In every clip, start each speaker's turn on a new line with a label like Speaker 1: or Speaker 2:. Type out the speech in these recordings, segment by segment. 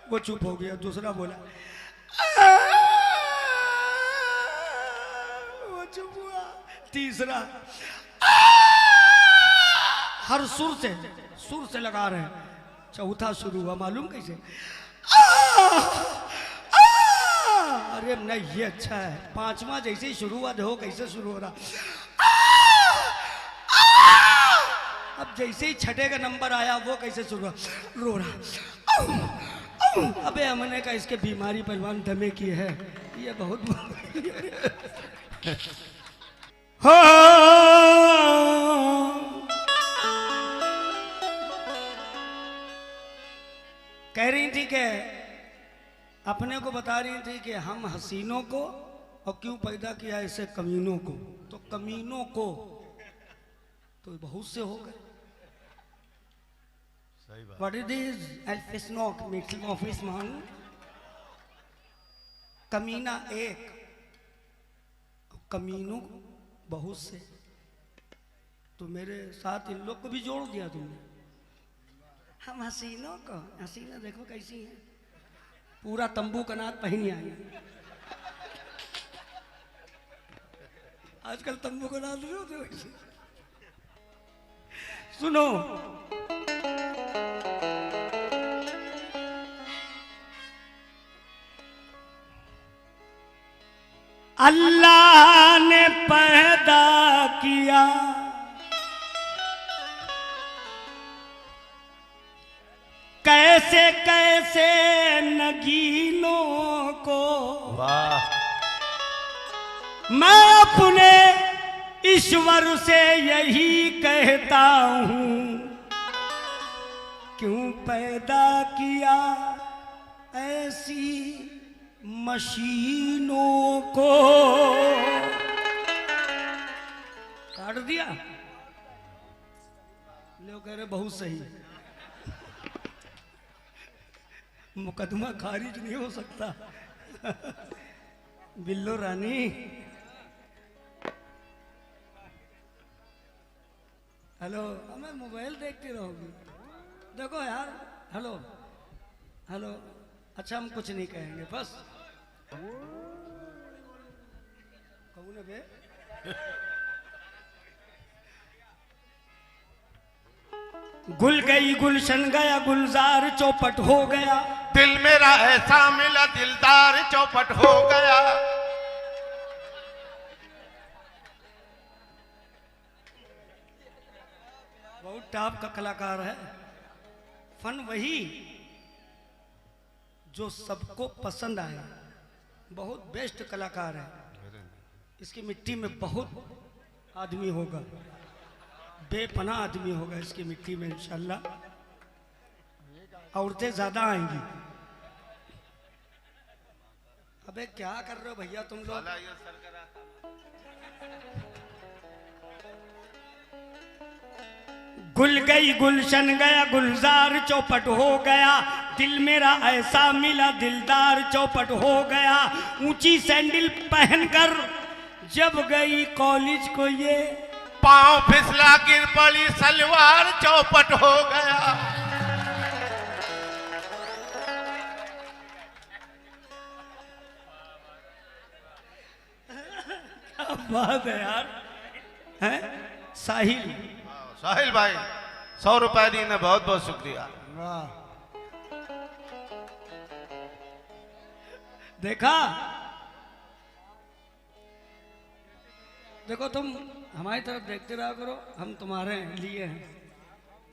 Speaker 1: वो चुप हो गया। दूसरा बोला, वो चुप हुआ। तीसरा, हर सुर से लगा रहे हैं। चौथा शुरू हुआ, मालूम कैसे? अरे नहीं, ये अच्छा है। पांचवा जैसे ही शुरू हुआ, देखो कैसे शुरू हो रहा। अब जैसे ही छठे का नंबर आया, वो कैसे शुरू हुआ, रो रहा। अबे हमने कहा इसके बीमारी पहलवान दमे की है, ये बहुत हो। कह रही थी कि अपने को बता रही थी कि हम हसीनों को और क्यों पैदा किया ऐसे कमीनों को। तो कमीनों को तो बहुत से हो गए। What it is? Elfisnok, making office man. कमीना एक, कमीनों बहुत से। तो मेरे साथ इन लोग को भी जोड़ दिया तुमने। हम हसीनों को, हसीना देखो कैसी है, पूरा तंबू कनात पहनी आई। आजकल तंबू कनात नहीं होते वैसे। सुनो, अल्लाह ने पैदा किया कैसे कैसे नगीनों को।
Speaker 2: वाह।
Speaker 1: मैं अपने ईश्वर से यही कहता हूँ, क्यों पैदा किया ऐसी मशीनों को। काट दिया। लोग कह रहे बहुत सही। मुकदमा खारिज नहीं हो सकता। बिल्लो रानी, हेलो, हमें मोबाइल देखती रहोगी। देखो यार, हेलो हेलो। अच्छा, हम कुछ नहीं कहेंगे, बस। कहूँ ना बे, गुल गई गुलशन गया, गुलजार चौपट हो गया।
Speaker 2: दिल मेरा ऐसा मिला, दिलदार चौपट हो गया।
Speaker 1: बहुत टॉप का कलाकार है। फन वही जो सबको पसंद आए। बहुत बेस्ट कलाकार है। इसकी मिट्टी में बहुत आदमी होगा, बेपनाह आदमी होगा इसकी मिट्टी में इंशाल्लाह। औरतें ज्यादा आएंगी। अबे क्या कर रहे हो भैया तुम लोग? गुल गई गुलशन गया, गुलजार चौपट हो गया। दिल मेरा ऐसा मिला, दिलदार चौपट हो गया। ऊंची सैंडल पहनकर जब गई कॉलेज को, ये
Speaker 2: पांव फिसला गिर पड़ी, सलवार चौपट हो गया।
Speaker 1: क्या बात है यार, हैं? साहिल,
Speaker 2: साहिल भाई 100 रुपए दीने, बहुत बहुत शुक्रिया।
Speaker 1: वाह। देखा, देखो तुम हमारी तरफ देखते रहा करो। हम तुम्हारे लिए हैं,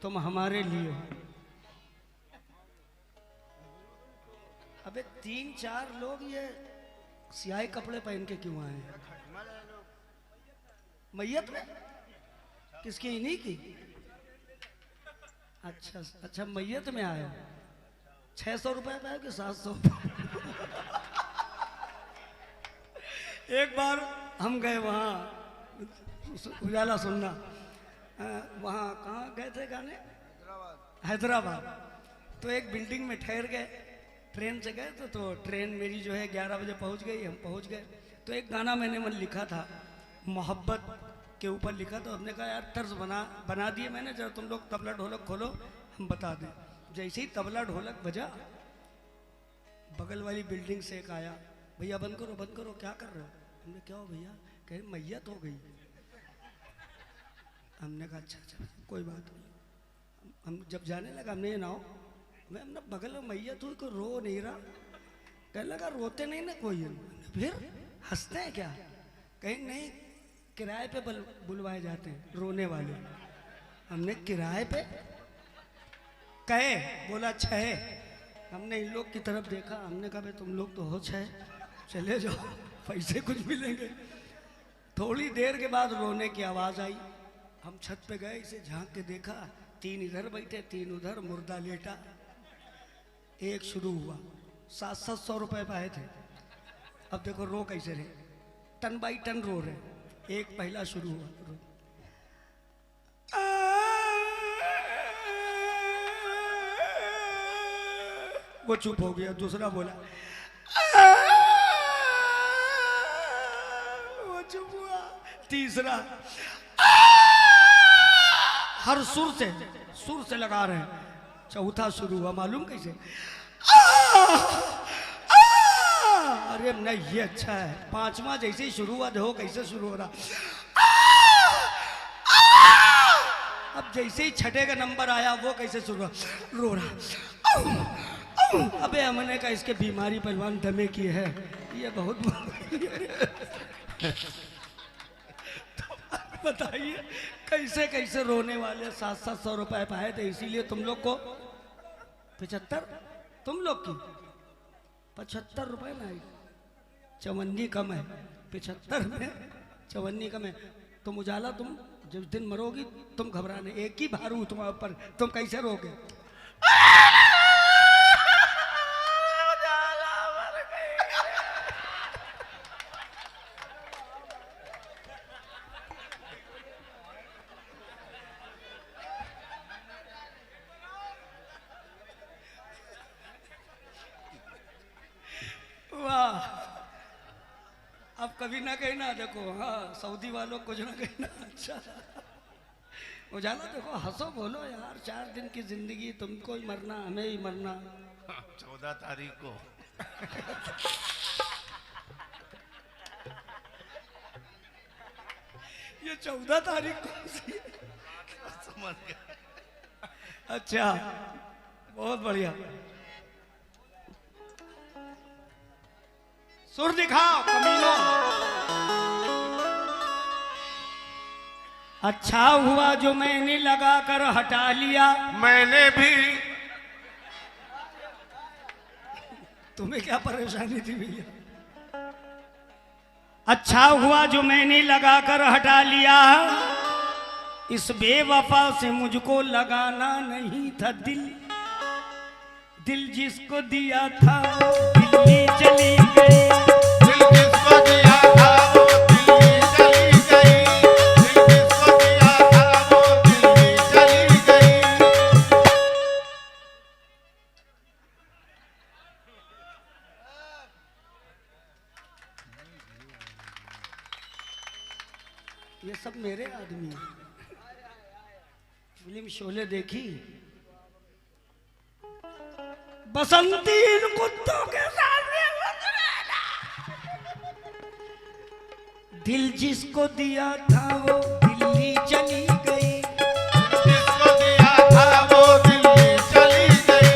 Speaker 1: तुम हमारे लिए हो। अबे 3-4 लोग ये सियाही कपड़े पहन के क्यों आए हैं? मैयत में? किसकी? इन्हीं की? अच्छा अच्छा, मैयत में आए हो। 600 रुपए पे कि 700? एक बार हम गए वहाँ, उजाला सुनना, वहाँ कहाँ गए थे गाने? हैदराबाद। तो एक बिल्डिंग में ठहर गए, ट्रेन से गए तो ट्रेन मेरी जो है 11 बजे पहुँच गई। हम पहुँच गए तो एक गाना मैंने लिखा था, मोहब्बत के ऊपर लिखा। तो हमने कहा यार तर्ज बना दिए मैंने, जब तुम लोग तबला ढोलक खोलो हम बता दें। जैसे ही तबला ढोलक बजा बगल वाली बिल्डिंग से एक आया, भैया बंद करो, क्या कर रहे हो? हमने क्या हो भैया? कहे मैयत हो गई। हमने कहा अच्छा कोई बात नहीं। हम जब जाने लगा हमने ये ना हो, मैं हमने बगल में मैयत हुई, कोई रो नहीं रहा। कहने लगा रोते नहीं ना कोई, फिर हंसते हैं क्या? कहीं नहीं, किराए पे बुलवाए जाते हैं रोने वाले। हमने किराए पे? कहे, बोला अच्छा है। हमने इन लोग की तरफ देखा, हमने कहा भाई तुम लोग तो हो छह, चले जाओ, पैसे कुछ मिलेंगे। थोड़ी देर के बाद रोने की आवाज़ आई। हम छत पे गए, इसे झांक के देखा, 3 इधर बैठे 3 उधर, मुर्दा लेटा। एक शुरू हुआ, 700 रुपए पाए थे। अब देखो रो कैसे रहे, टन बाई टन रो रहे। एक पहला शुरू हुआ, रो। वो चुप हो गया। दूसरा बोला, वो चुप हुआ। तीसरा, हर सुर से लगा रहे हैं। चौथा शुरू हुआ, मालूम कैसे? अरे नहीं ये अच्छा है। पांचवा जैसे ही शुरू हुआ, देखो कैसे शुरू हो रहा। अब जैसे ही छठे का नंबर आया, वो कैसे शुरू हुआ, रो रहा। अबे हमने कहा इसके बीमारी पहलवान दमे की है, ये बहुत तो बताइए कैसे कैसे रोने वाले। 700 रुपए पाए थे, इसीलिए तुम लोग को 75, तुम लोग की 75 रुपए ना आई। चवन्नी कम है, 75 में चवन्नी कम है। तुम उजाला, तुम जिस दिन मरोगी तुम घबराने, एक ही भारू तुम्हारे ऊपर, तुम कैसे रोगे? अब कभी ना कहना, देखो हाँ सऊदी वालों कुछ ना कहना। अच्छा उजाला देखो, हंसो बोलो यार, 4 दिन की जिंदगी, तुमको ही मरना, हमें ही मरना।
Speaker 2: 14 तारीख को
Speaker 1: ये 14 तारीख को
Speaker 2: समझ गया।
Speaker 1: अच्छा बहुत बढ़िया। सुर दिखाओ कमीनों। अच्छा हुआ जो मैंने लगा कर हटा लिया।
Speaker 2: मैंने भी।
Speaker 1: तुम्हें क्या परेशानी थी भैया? अच्छा हुआ जो मैंने लगा कर हटा लिया। इस बेवफा से मुझको लगाना नहीं था दिल। दिल जिसको दिया था दिल्ली चली गई।
Speaker 2: दिल जिसको दिया था वो दिल्ली चली गई। दिल जिसको दिया था वो दिल्ली चली गई।
Speaker 1: ये सब मेरे आदमी हैं। फिल्म शोले देखी? बसंती इन कुत्तों के सामने दिल जिसको दिया था वो दिल्ली चली गई।
Speaker 2: जिसको दिया था वो दिल्ली चली गई।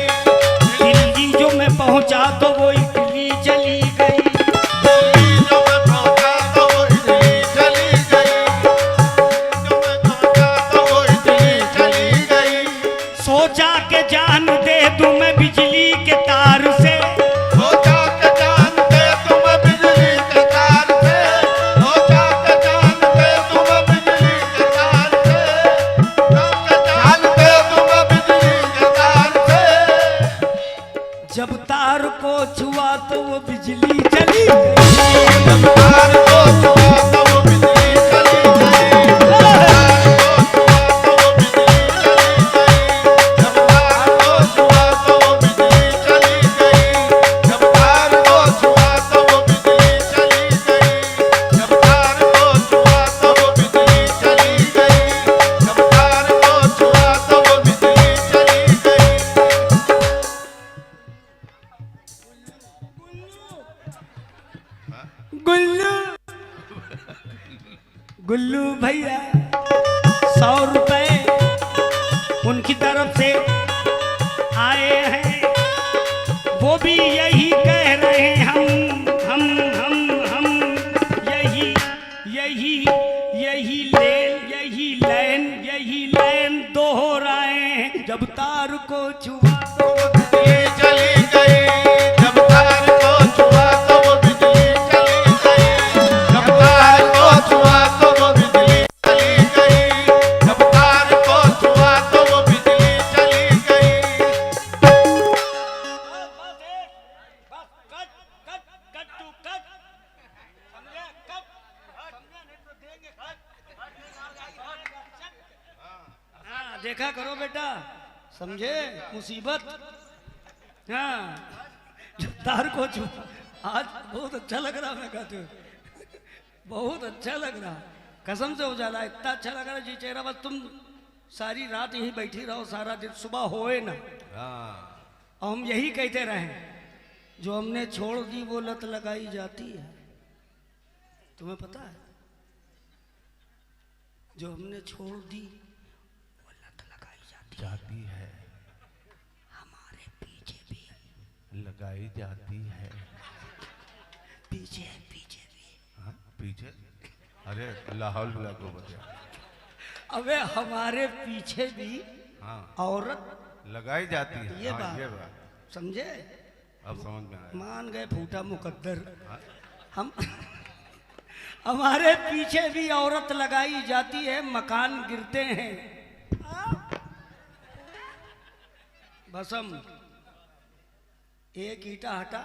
Speaker 1: दिल्ली जो मैं पहुंचा तो वो इटली चली गई।
Speaker 2: दिल्ली जो मैं पहुंचा तो वो इटली चली गई। जो मैं पहुंचा तो वो इटली चली गई।
Speaker 1: सोचा के जान दे दूं मैं बिजली के तार से।
Speaker 2: सोचा के जान दे तुम बिजली के तार से। सोचा के जान दे तुम बिजली
Speaker 1: उनकी तरफ से आए हैं, वो भी यही कह रहे हैं हम यही यही यही लाइन दोहराए हैं। जब तार को छुआ तो
Speaker 2: बिजली चली गई, जब तार को छुआ तो वो बिजली चली गई, जब तार को छुआ तो वो बिजली चली गई, जब तार को छुआ तो वो बिजली चली गई।
Speaker 1: देखा करो बेटा, समझे मुसीबत। हाँ, जब तार को छू, आज बहुत अच्छा लग रहा मैं कहते हुए, बहुत अच्छा लग रहा, कसम से उजाला इतना अच्छा लग रहा जी चेहरा। बस तुम सारी रात यहीं बैठी रहो, सारा दिन सुबह होए ना। और हम यही कहते रहे, जो हमने छोड़ दी वो लत लगाई जाती है। तुम्हें पता है, जो हमने छोड़ दी
Speaker 2: जाती है,
Speaker 1: हमारे पीछे भी
Speaker 2: लगाई जाती है।
Speaker 1: पीछे पीछे भी।
Speaker 2: हाँ, पीछे, अरे लाहौल बुला को बता।
Speaker 1: अबे हमारे पीछे भी
Speaker 2: हाँ,
Speaker 1: औरत
Speaker 2: लगाई जाती है।
Speaker 1: ये
Speaker 2: हाँ,
Speaker 1: बात
Speaker 2: ये बात
Speaker 1: समझे।
Speaker 2: अब समझ में आया।
Speaker 1: मान गए फूटा मुकद्दर।
Speaker 2: हाँ?
Speaker 1: हम हमारे पीछे भी औरत लगाई जाती है, मकान गिरते हैं। बस हम एक ईंटा हटा,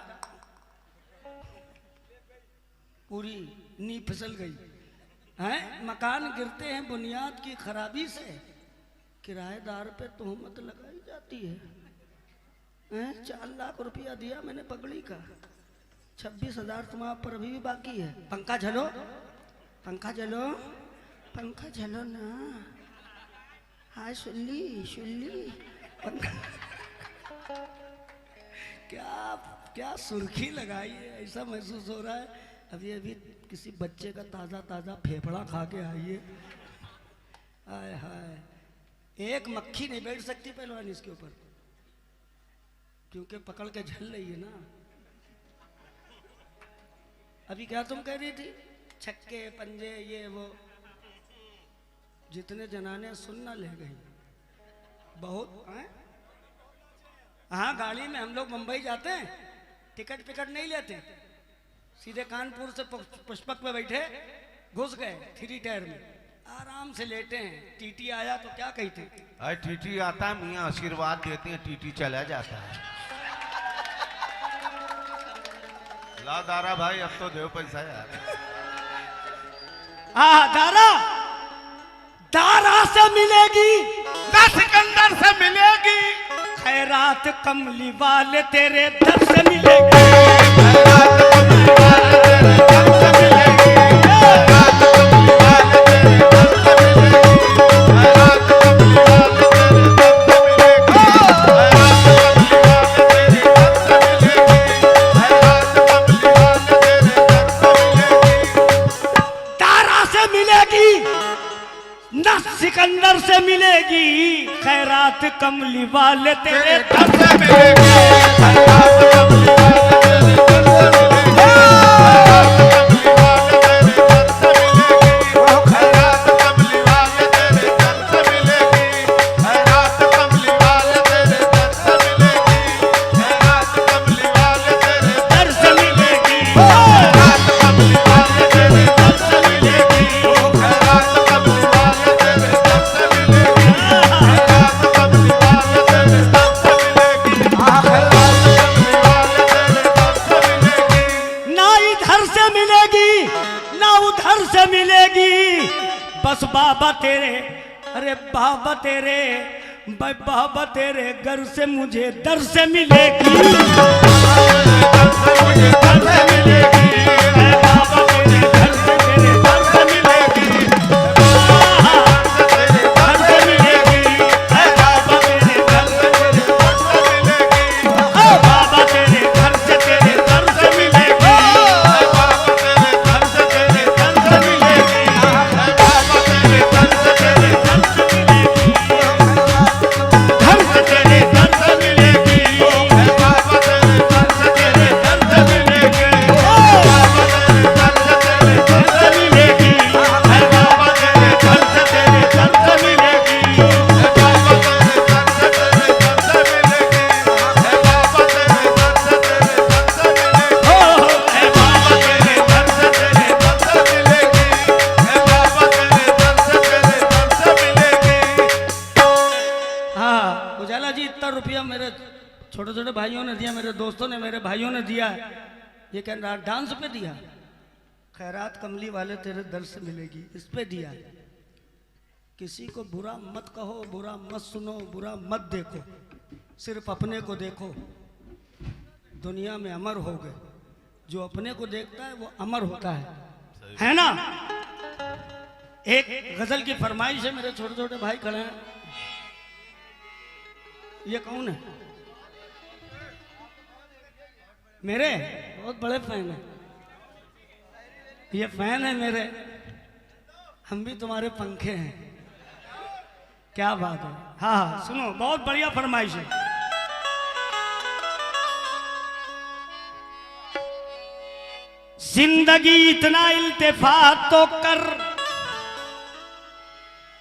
Speaker 1: पूरी नींव फिसल गई है। मकान गिरते हैं बुनियाद की खराबी से, किराएदार पे तोहमत लगाई जाती है। 4 लाख रुपया दिया मैंने पगड़ी का, 26,000 तुम्हारे पर अभी भी बाकी है। पंखा झलो, पंखा झलो, पंखा झलो ना। हाय सुल्ली क्या क्या सुर्खी लगाई है, ऐसा महसूस हो रहा है अभी अभी किसी बच्चे का ताज़ा ताज़ा फेफड़ा खा के आई है। हाय हाय, एक मक्खी नहीं बैठ सकती पहलवान इसके ऊपर, क्योंकि पकड़ के झल रही है ना। अभी क्या तुम कह रही थी, छक्के पंजे ये वो, जितने जनाने सुनना ले गई बहुत हैं? हाँ, गाड़ी में हम लोग मुंबई जाते हैं, टिकट पिकट नहीं लेते, सीधे कानपुर से पुष्पक पे बैठे, घुस गए 3 टायर में, आराम से लेटे हैं। टीटी आया तो क्या कहते हैं,
Speaker 2: अरे टीटी आता है, मियाँ आशीर्वाद देते हैं, टीटी चला जाता है। ला दारा भाई, अब तो देव पैसा यार।
Speaker 1: हाँ, दारा से मिलेगी
Speaker 2: ना सिकंदर से मिलेगी,
Speaker 1: खैरात कमली वाले तेरे दर से मिलेगी।
Speaker 2: खैरात कमली वाले तेरे दर से मिलेगी, खैरात कमली वाले तेरे दर से मिलेगी, खैरात कमली वाले तेरे दर से मिलेगी, खैरात कमली वाले तेरे दर से मिलेगी, खैरात कमली वाले तेरे दर से मिलेगी।
Speaker 1: दारा से मिलेगी न सिकंदर से मिलेगी, खैरात कमली वाले तेरे
Speaker 2: दर से मिलेगी, खैरात कमली वाले तेरे दर से मिलेगी, खैरात कमली वाले तेरे दर से मिलेगी, खैरात कमली वाले तेरे दर से मिलेगी, खैरात कमली वाले तेरे दर से मिलेगी, खैरात कमली वाले तेरे
Speaker 1: दर से मिलेगी,
Speaker 2: खैरात कमली वाले तेरे दर से मिलेगी, खैरात कमली वाले तेरे दर से मिलेगी, खैरात कमली वाले तेरे दर से मिलेगी, खैरात कमली वाले तेरे दर से मिलेगी।
Speaker 1: ना इधर से मिलेगी ना उधर से मिलेगी, बस बाबा तेरे, अरे बाबा तेरे, बाबा तेरे घर से मुझे दर से मिलेगी,
Speaker 2: दर से मुझे दर से मिलेगी,
Speaker 1: बाबा तेरे घर से मेरे दर से मिलेगी, दर से मिलेगी, बाबा तेरे घर से मेरे दर से मिलेगी, बाबा तेरे घर से तेरे दर से मिलेगी,
Speaker 2: बाबा तेरे
Speaker 1: घर से तेरे दर से मिलेगी,
Speaker 2: बाबा तेरे दर से तेरे
Speaker 1: दर से मिलेगी। रुपया मेरे छोटे छोटे भाइयों ने दिया, मेरे दोस्तों ने, मेरे भाइयों ने दिया। ये कह रहा डांस पे दिया, खैरात कमली वाले तेरे दर से मिलेगी, इस पे दिया। किसी को बुरा मत कहो, बुरा मत सुनो, बुरा मत देखो, सिर्फ अपने को देखो। दुनिया में अमर हो गए, जो अपने को देखता है वो अमर होता है ना। एक गजल की फरमाइश है, मेरे छोटे छोटे भाई खड़े हैं। ये कौन है? मेरे बहुत बड़े फैन हैं, ये फैन है मेरे। हम भी तुम्हारे पंखे हैं। क्या बात है। हाँ हाँ सुनो, बहुत बढ़िया फरमाइश है। जिंदगी इतना इल्तिफात तो कर,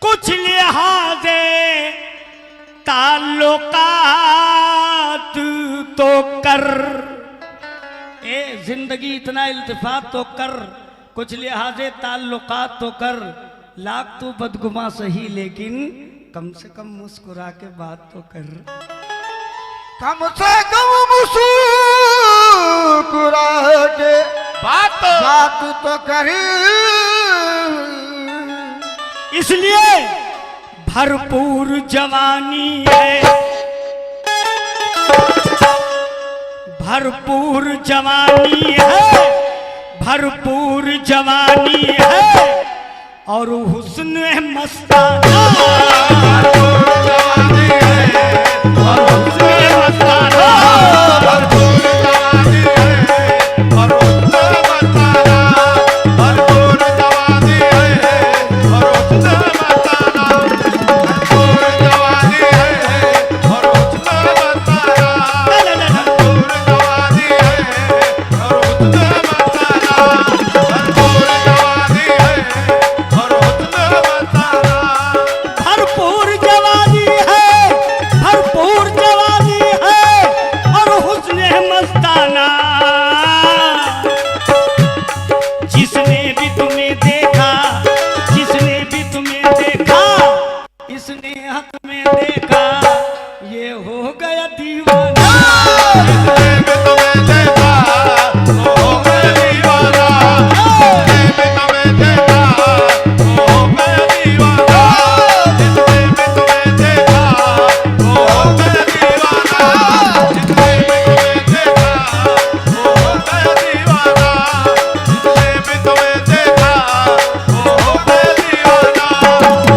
Speaker 1: कुछ लिहाज़े ताल्लुकात तो कर। ए जिंदगी इतना इल्तिफात तो कर, कुछ लिहाज़े ताल्लुकात तो कर। लाख तू बदगुमा सही लेकिन कम से कम मुस्कुरा के बात तो कर।
Speaker 2: कम से कम मुस्कुरा के बात तो करी।
Speaker 1: इसलिए भरपूर जवानी है, भरपूर जवानी है, भरपूर जवानी है और हुस्न मस्ताना।
Speaker 2: भरपूर जवानी है और हुस्न मस्ताना, भरपूर जवानी है और हुस्न मस्ताना, भरपूर जवानी है और हुस्न मस्ताना, भरपूर जवानी है और हुस्न मस्ताना, भरपूर जवानी है और हुस्न मस्ताना, भरपूर जवानी है और हुस्न मस्ताना।
Speaker 1: भरपूर जवानी है, भरपूर जवानी है और हुस्न मस्ताना। जिसने भी तुम्हें देखा, जिसने भी तुम्हें देखा, इसने हक में देखा, ये हो गया दीवाना।
Speaker 2: जिसने भी तुम्हें देखा वो हो गया दीवाना, जिसने भी तुम्हें देखा वो हो गया दीवाना, जिसने भी तुम्हें देखा वो हो गया दीवाना, जिसने भी तुम्हें देखा वो हो गया दीवाना, जिसने भी तुम्हें देखा वो हो गया दीवाना, जिसने भी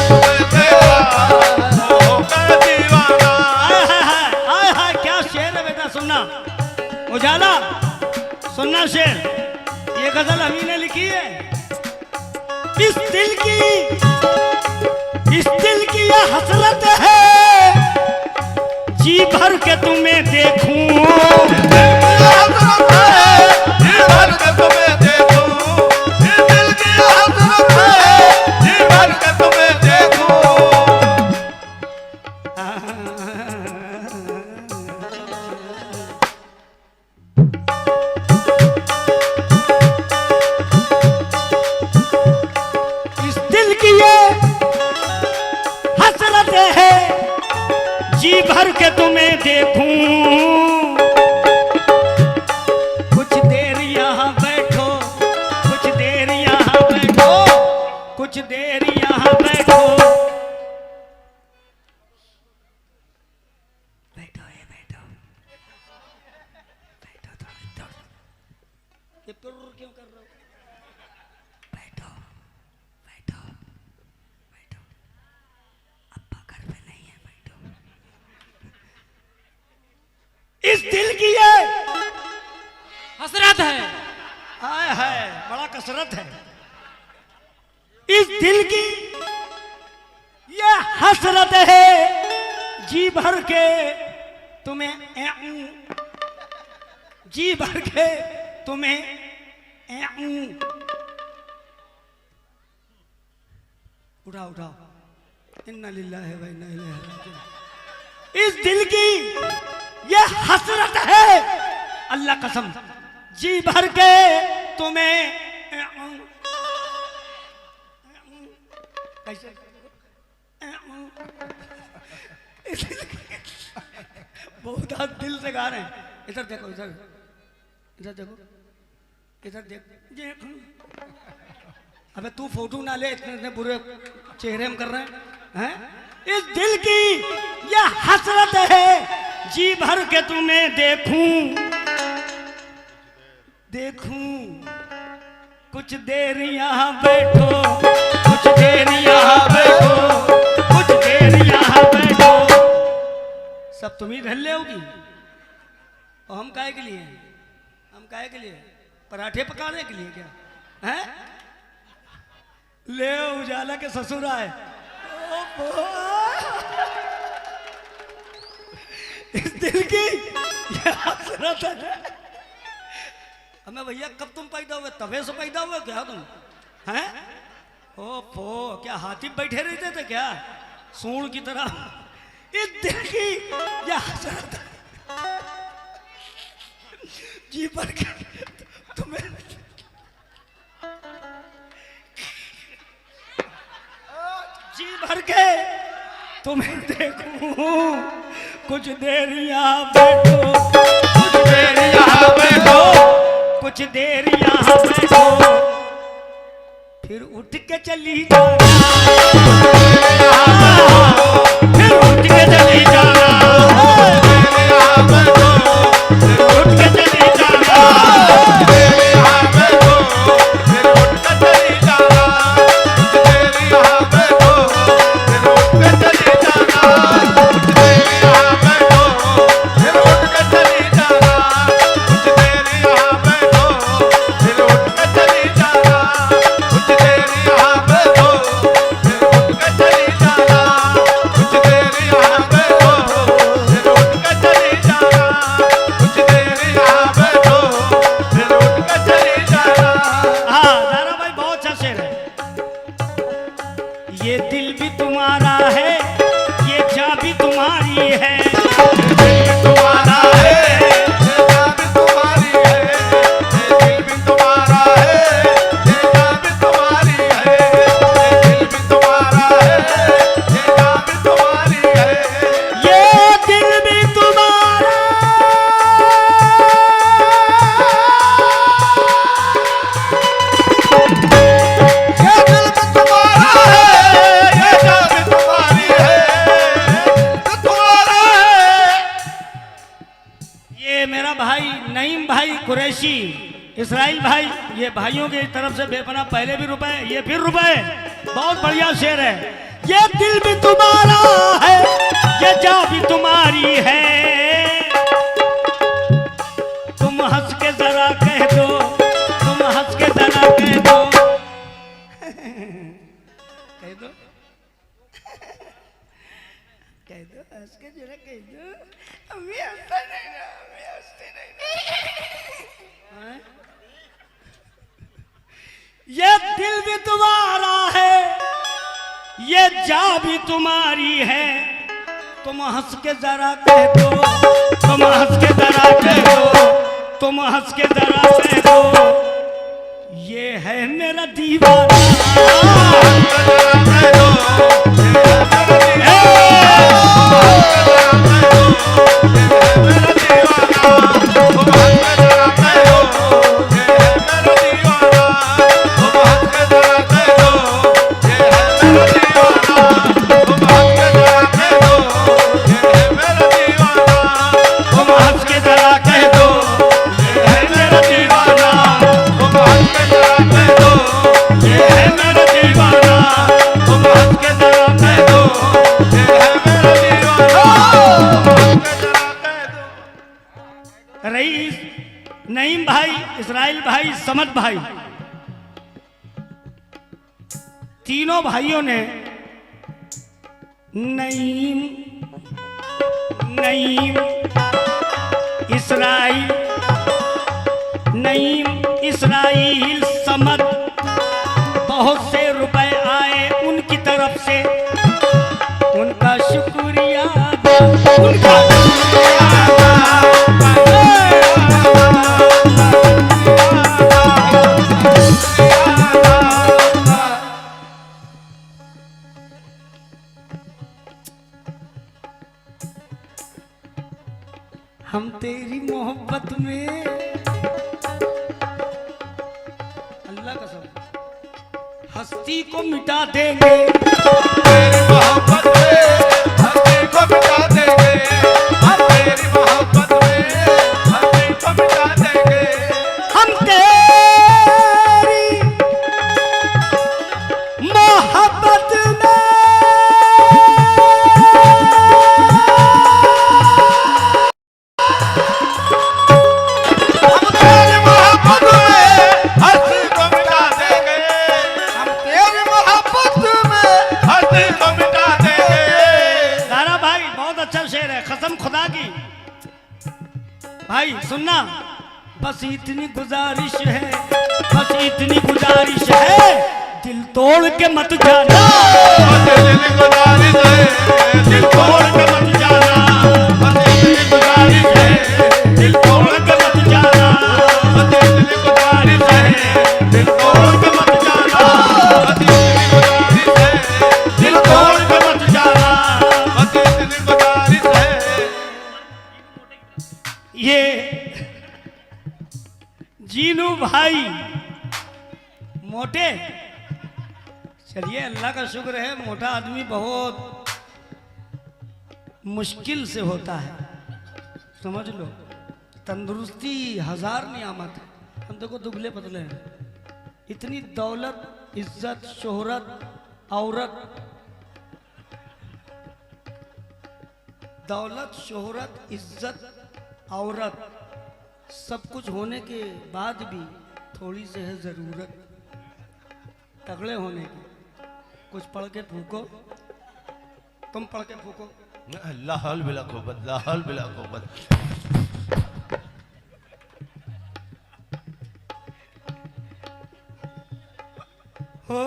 Speaker 2: तुम्हें देखा वो हो गया दीवाना।
Speaker 1: आय हाय क्या शेर है बेटा, सुनना उजाला, सुनना शेर। ये गजल अभी ने लिखी है। इस दिल की ये हसरत है, जी भर के तुम्हें देखूं।
Speaker 2: दिल की हसरत है, जी भर के तुम्हें देखूं, दिल की हसरत है, जी भर के तुम्हें देखूं।
Speaker 1: इस दिल की ये हसरत है, जी भर के तुम्हें देखूं। कुछ देर यहाँ बैठो, कुछ देर यहाँ बैठो, कुछ देर यहाँ बैठो। बैठो ये बैठो, बैठो थोड़ा। ये पुर क्यों कर रहे हो? बैठो बैठो बैठो, अब्बा घर पे नहीं है, बैठो। इस दिल की ये हसरत है, हाय हाय बड़ा कसरत है। इस दिल की ये हसरत है, जी भर के तुम्हें जी भर के तुम्हें उठाओ उठाओ, इन्ना लिल्लाहि व इन्ना इलैहि राजिऊन। इस दिल की ये हसरत है, अल्लाह कसम, जी भर के तुम्हें कैसे बहुत आज दिल से गा रहे हैं। इधर देखो, इधर इधर देखो, इधर देख। अबे तू फोटो ना ले, इतने इतने बुरे चेहरे में कर रहे हैं। इस दिल की यह हसरत है, जी भर के तुम्हें देखूं देखूं। कुछ देर यहाँ बैठो, कुछ देर यहाँ बैठो, कुछ देर यहाँ बैठो। सब तुम ही ढल्ले होगी। और हम काहे के लिए हैं? हम काहे के लिए? पराठे पकाने के लिए क्या हैं? ले उजाला के ससुर आए। इस दिल की ये हसरत है। हमें भैया कब तुम पैदा हुए? तवे से पैदा हुए क्या तुम हैं? ओफो, क्या हाथी बैठे रहते थे क्या सूंड की तरह? इस दिल की ये हसरत है, जी भर के तुम्हें जी भर के तुम्हें देखूं। कुछ देर यहाँ बैठो, कुछ देर यहाँ बैठो, कुछ देर यहाँ बैठो, फिर उठ के चली जाना, फिर उठ के चली जाना, उठ के चली जाना। ये दिल भी तुम्हारा है, ये जान भी तुम्हारी है। ये दिल भी तुम्हारा है, ये जान भी तुम्हारी है। ये दिल भी तुम्हारा है, ये जान भी तुम्हारी है। ये दिल भी तुम्हारा है, ये जान भी तुम्हारी है। ये दिल भी तुम्हारा, मेरा भाई नईम भाई कुरैशी, इस्राइल भाई, ये भाइयों की तरफ से बेपना पहले भी रुपए, ये फिर रुपए। बहुत बढ़िया शेर है। ये दिल भी तुम्हारा है, ये जान भी तुम्हारी है। तुम हंस के जरा कह दो, तुम हंस के जरा कह दो, कह दो, कह दो, हंस के जरा कह दो। अभी हंसता नहीं ना, अभी हंसते नहीं ना। ये दिल भी तुम्हारा है, ये जान भी तुम्हारी है। तुम हंस के जरा कह दो, तुम हंस के जरा कह दो, तुम हंस के जरा कह दो। ये है मेरा दीवाना, रईस, नईम भाई, इस्राइल भाई, समद भाई, तीनों भाइयों ने नईम, नईम, इस्राइल, नईम, इस्राइल, समद, बहुत से रुपए आए उनकी तरफ से। उनका शुक्रिया, उनका हम तेरी मोहब्बत में, अल्लाह कसम, हस्ती को मिटा देंगे।
Speaker 2: तेरी मोहब्बत में हस्ती को मिटा देंगे, हम तेरी मोहब्बत में हस्ती को मिटा देंगे।
Speaker 1: हम तेरी मोहब्बत में,
Speaker 2: हम तेरी मोहब्बत में हस्ती को मिटा देंगे, हम तेरी मोहब्बत में हस्ती को मिटा देंगे।
Speaker 1: दारा भाई बहुत अच्छा शेर है, कसम खुदा की। भाई सुनना, बस इतनी गुजारिश है, बस इतनी गुजारिश है, दिल तोड़ के मत जाना।
Speaker 2: दिल गुजारिश है, दिल
Speaker 1: तोड़ के मत जाना,
Speaker 2: दिल गुजारिश है,
Speaker 1: दिल तोड़ के मत जाना,
Speaker 2: दिल गुजारिश है,
Speaker 1: दिल तोड़ के मत जाना,
Speaker 2: दिल गुजारिश है,
Speaker 1: दिल तोड़ के मत जाना।
Speaker 2: दिल गुजारिश है।
Speaker 1: ये जीनू भाई मोटे, चलिए अल्लाह का शुक्र है, मोटा आदमी बहुत मुश्किल से होता है, समझ लो। तंदुरुस्ती हजार नियामत है, हम देखो दुबले पतले हैं, इतनी दौलत, इज्जत, शोहरत, औरत, दौलत, शोहरत, इज्जत, औरत, सब कुछ होने के बाद भी थोड़ी सी है जरूरत तगड़े होने की। कुछ पढ़ के फूको, तुम पढ़ के फूको।
Speaker 2: ला हौल बिला कुव्वत, ला हौल बिला कुव्वत।
Speaker 1: हो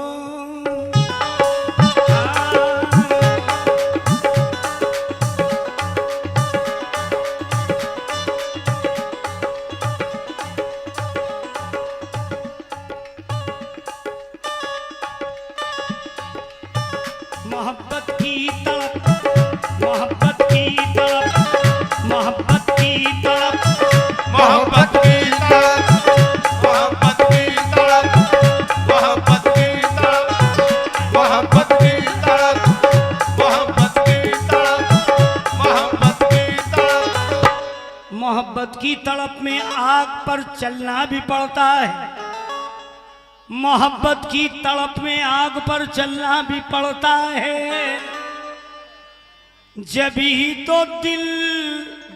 Speaker 1: मोहब्बत की तड़प, मोहब्बत की तड़प, मोहब्बत की तड़प,
Speaker 2: मोहब्बत की तड़प, मोहब्बत की तड़प, मोहब्बत की तड़प, मोहब्बत की तड़प, मोहब्बत की तड़प, मोहब्बत की तड़प।
Speaker 1: मोहब्बत की तड़प में आग पर चलना भी पड़ता है, मोहब्बत की तड़प में आग पर चलना भी पड़ता है, जब ही तो दिल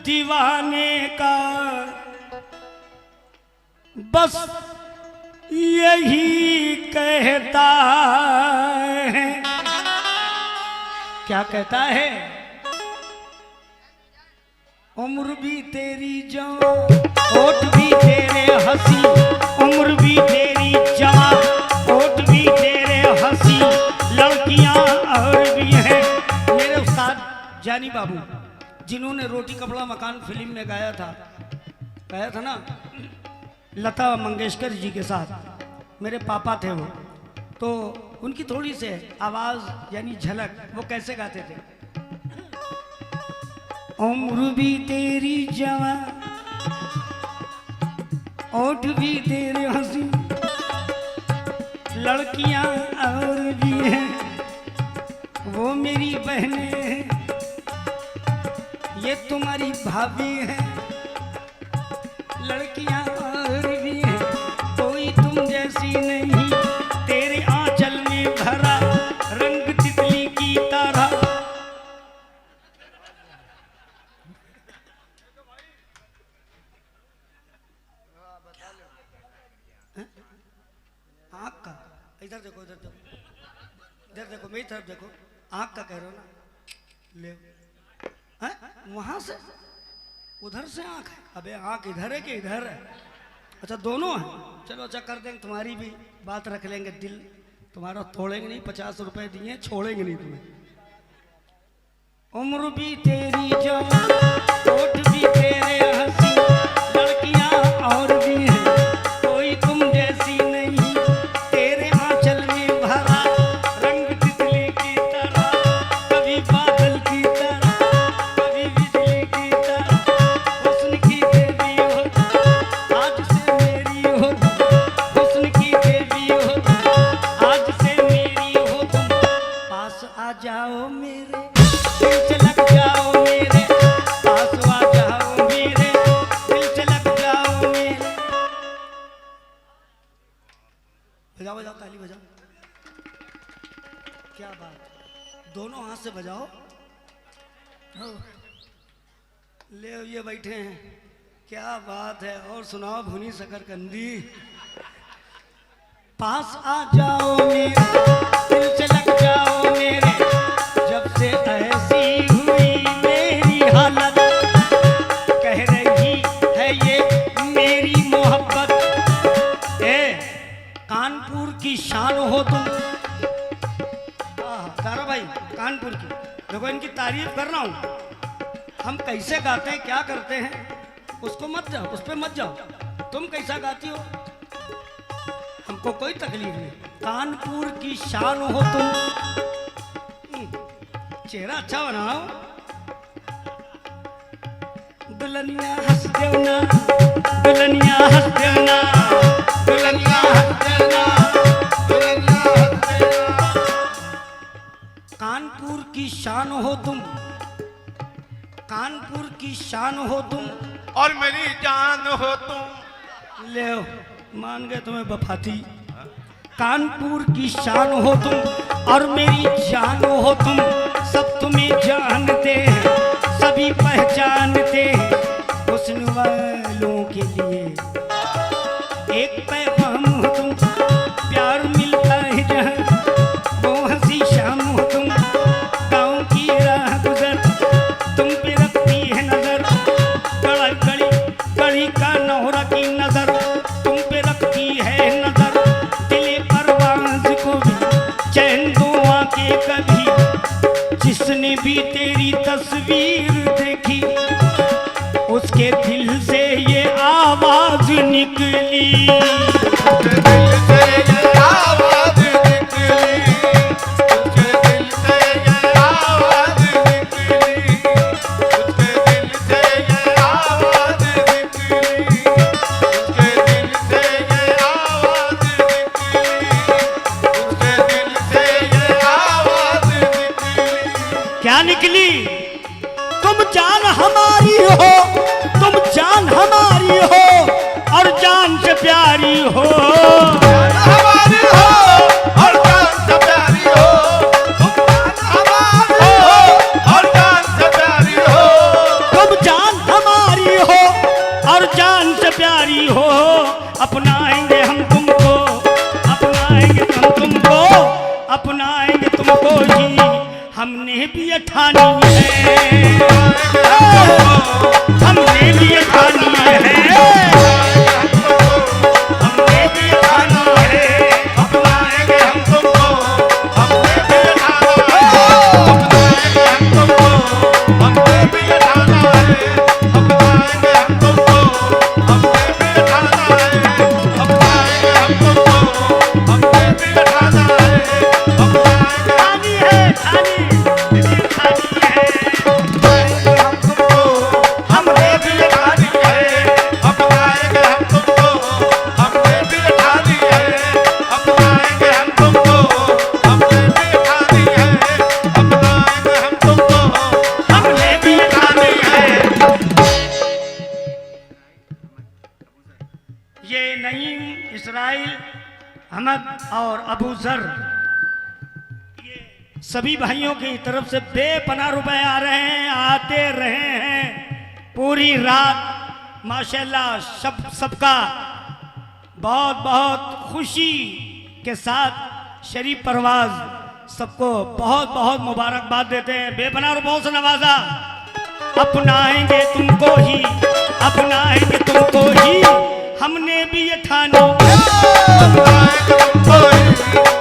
Speaker 1: दीवाने का बस यही कहता है। क्या कहता है? उम्र भी तेरी जवां, होठ भी तेरे हंसी, उम्र भी तेरी जवां, होठ भी तेरे हंसी, लड़कियां और भी हैं। मेरे उस्ताद जानी बाबू, जिन्होंने रोटी कपड़ा मकान फिल्म में गाया था ना लता मंगेशकर जी के साथ, मेरे पापा थे वो, तो उनकी थोड़ी से आवाज़ यानी झलक, वो कैसे गाते थे? उम्र भी तेरी जवां, होठ भी तेरे हंसी, लड़कियां और भी हैं, वो मेरी बहनें हैं, ये तुम्हारी भाभी है, लड़कियां और भी हैं, कोई तुम जैसी नहीं, तेरे आंचल में भरा रंग तितली की तरह। आँख का, इधर देखो, इधर देखो, इधर देखो, मेरी तरफ देखो, आँख का कह रहे हो ना, ले वहां से उधर से आँख है, अबे आँख इधर है कि इधर है? अच्छा दोनों है, चलो अच्छा कर देंगे, तुम्हारी भी बात रख लेंगे, दिल तुम्हारा तोड़ेंगे नहीं, 50 रुपए दिए छोड़ेंगे नहीं तुम्हें। उम्र भी तेरी जवां, होठ भी तेरे हंसी, लड़कियां और भी हैं, कोई तुम जैसी नहीं, तेरे आंचल में भरा रंग तितली की तरह, कभी बादल की तरह, कभी बिजली की तरह, वो दिल से लग जाओ मेरे, पास आ जाओ मेरे, दिल से लग जाओ मेरे। बजाओ बजाओ, ताली बजाओ। क्या बात, दोनों हाथ से बजाओ। ले ये बैठे हैं, क्या बात है। और सुनाओ भुनी शकरकंदी। पास आ जाओ मेरे, दिल से लग जाओ मेरे, जब से ऐसी हुई मेरी हालत, कह रही है ये मेरी मोहब्बत। कानपुर की शान हो तुम। तारा भाई कानपुर की, देखो इनकी तारीफ कर रहा हूं। हम कैसे गाते हैं, क्या करते हैं, उसको मत जाओ, उस पर मत जाओ। तुम कैसा गाती हो हमको कोई तकलीफ नहीं। कानपुर की शान हो तुम। चेहरा अच्छा बनाओ। दुल्हनिया हंस देना, दुल्हनिया हंस देना, दुल्हनिया हंस देना, दुल्हनिया हंस देना। कानपुर की शान हो तुम, कानपुर की शान हो तुम,
Speaker 2: और मेरी जान हो तुम।
Speaker 1: ले मान गए तुम्हें बफाती। कानपुर की शान हो तुम और मेरी जान हो तुम। सब तुम्हें जानते हैं, सभी पहचानते हैं। हुस्न वालों के लिए एक पैगाम हो तुम। प्यार मिलता है जहाँ वो हंसी शाम हो तुम। गाँव की राह गुजर तुम पे रखती है नजर। कड़ी कड़ी का नौरा की नजर तुम पे रखती है नजर। दिले परवाज़ को भी चैन दुआ के कभी। जिसने भी तेरी तस्वीर देखी उसके दिल से ये आवाज निकली।
Speaker 2: उसके दिल से ये आवाज निकली, उसके दिल से ये आवाज निकली, उसके दिल से ये आवाज निकली, उसके दिल से ये आवाज निकली, उसके दिल से ये आवाज निकली।
Speaker 1: क्या निकली? तुम जान हमारी हो, तुम जान हमारी हो और जान से प्यारी हो।
Speaker 2: हमारी हो और जान से प्यारी हो, तुम जान हमारी हो और जान से प्यारी हो,
Speaker 1: तुम जान हमारी हो और जान से प्यारी हो। अपनाएंगे हम तुमको, अपनाएंगे हम तुमको, अपनाएंगे तुमको ही हमने भी ये ठानी है। हमने भी ये ठानी है, हमने भी ये ठानी है।
Speaker 2: अपनाएंगे हम तुमको, हमने भी ठाना है, अपनाएंगे हम तुमको, हमने भी ठाना है, अपनाएंगे हम तुमको, हमने भी ठाना है, अपनाएंगे हम तुमको, हमने भी ठाना है, अपनाएंगे
Speaker 1: ठानी है, ठानी है।
Speaker 2: हम तुमको, हमने भी ठानी है, अपनाएंगे हम तुमको, हमने भी ठानी है, अपनाएंगे हम तुमको, हमने भी ठानी है, अपनाएंगे हम तुमको, हमने भी ठानी है।
Speaker 1: ये नईम, इसराइल, अहमद और अबू जर, ये सभी भाइयों की तरफ से बेपनाह रुपए आ रहे हैं, आते रहे हैं पूरी रात। माशाल्लाह सबका बहुत बहुत खुशी के साथ शरीफ परवाज सबको बहुत बहुत मुबारकबाद देते हैं। बेपनाह रुपयों से नवाजा। अपनाएंगे तुमको ही, अपनाएंगे तुमको ही हमने भी ये ठानी।
Speaker 2: अपनाएंगे तुमको ही,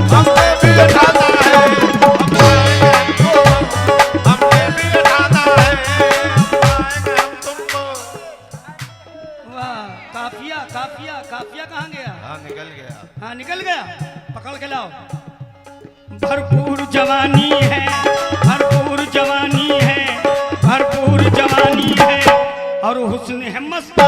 Speaker 2: हमने भी ठाना है, अपनाएंगे हमको, हमने भी ठाना है, अपनाएंगे हम तुमको।
Speaker 1: वाह, काफिया काफिया काफिया कहाँ गया?
Speaker 2: हाँ निकल गया।
Speaker 1: हाँ निकल गया, पकड़ के लाओ। भरपूर जवानी है, भरपूर जवानी है, भरपूर जवानी है और हुस्न है मस्त